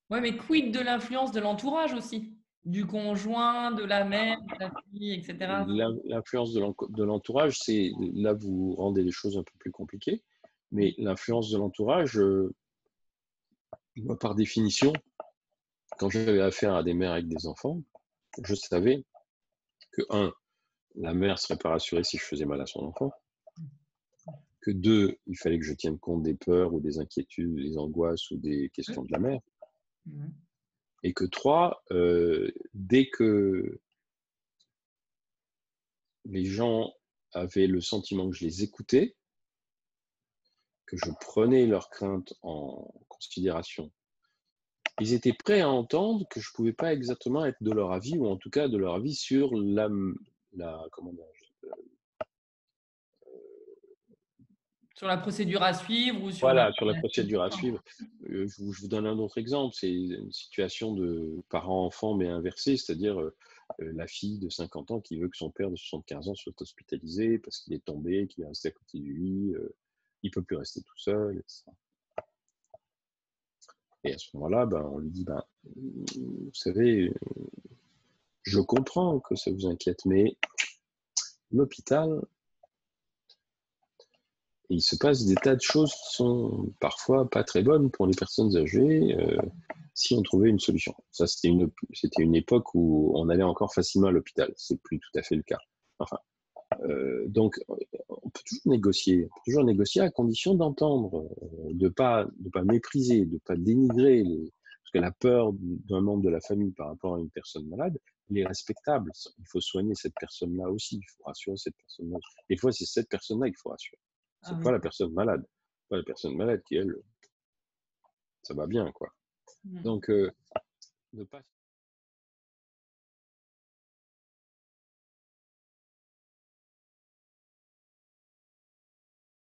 Ouais, mais quid de l'influence de l'entourage aussi? Du conjoint, de la mère, de la fille, etc. L'influence de l'entourage, c'est là, vous rendez les choses un peu plus compliquées, mais l'influence de l'entourage, moi, par définition, quand j'avais affaire à des mères avec des enfants, je savais que, un, la mère serait pas rassurée si je faisais mal à son enfant, que deux, il fallait que je tienne compte des peurs ou des inquiétudes, des angoisses ou des questions de la mère, Mmh. et que trois, dès que les gens avaient le sentiment que je les écoutais, que je prenais leurs craintes en considération, ils étaient prêts à entendre que je ne pouvais pas exactement être de leur avis, ou en tout cas de leur avis sur comment dirais-je, Sur la procédure à suivre ou sur voilà, sur la la suite procédure du à temps. suivre. Je vous donne un autre exemple, c'est une situation de parent-enfant, mais inversée, c'est-à-dire, la fille de 50 ans qui veut que son père de 75 ans soit hospitalisé parce qu'il est tombé, qu'il est resté à côté de lui, il peut plus rester tout seul, etc. Et à ce moment-là, ben, on lui dit: «Ben, vous savez, je comprends que ça vous inquiète, mais l'hôpital, il se passe des tas de choses qui sont parfois pas très bonnes pour les personnes âgées, si on trouvait une solution». Ça, c'était une époque où on allait encore facilement à l'hôpital. C'est plus tout à fait le cas. Enfin, donc, on peut toujours négocier à condition d'entendre, de pas mépriser, de pas dénigrer parce que la peur d'un membre de la famille par rapport à une personne malade, elle est respectable. Il faut soigner cette personne-là aussi. Il faut rassurer cette personne-là. Des fois, c'est cette personne-là qu'il faut rassurer. Ah C'est oui. pas la personne malade. Pas la personne malade qui, elle, ça va bien, quoi. Mmh. Donc, ne pas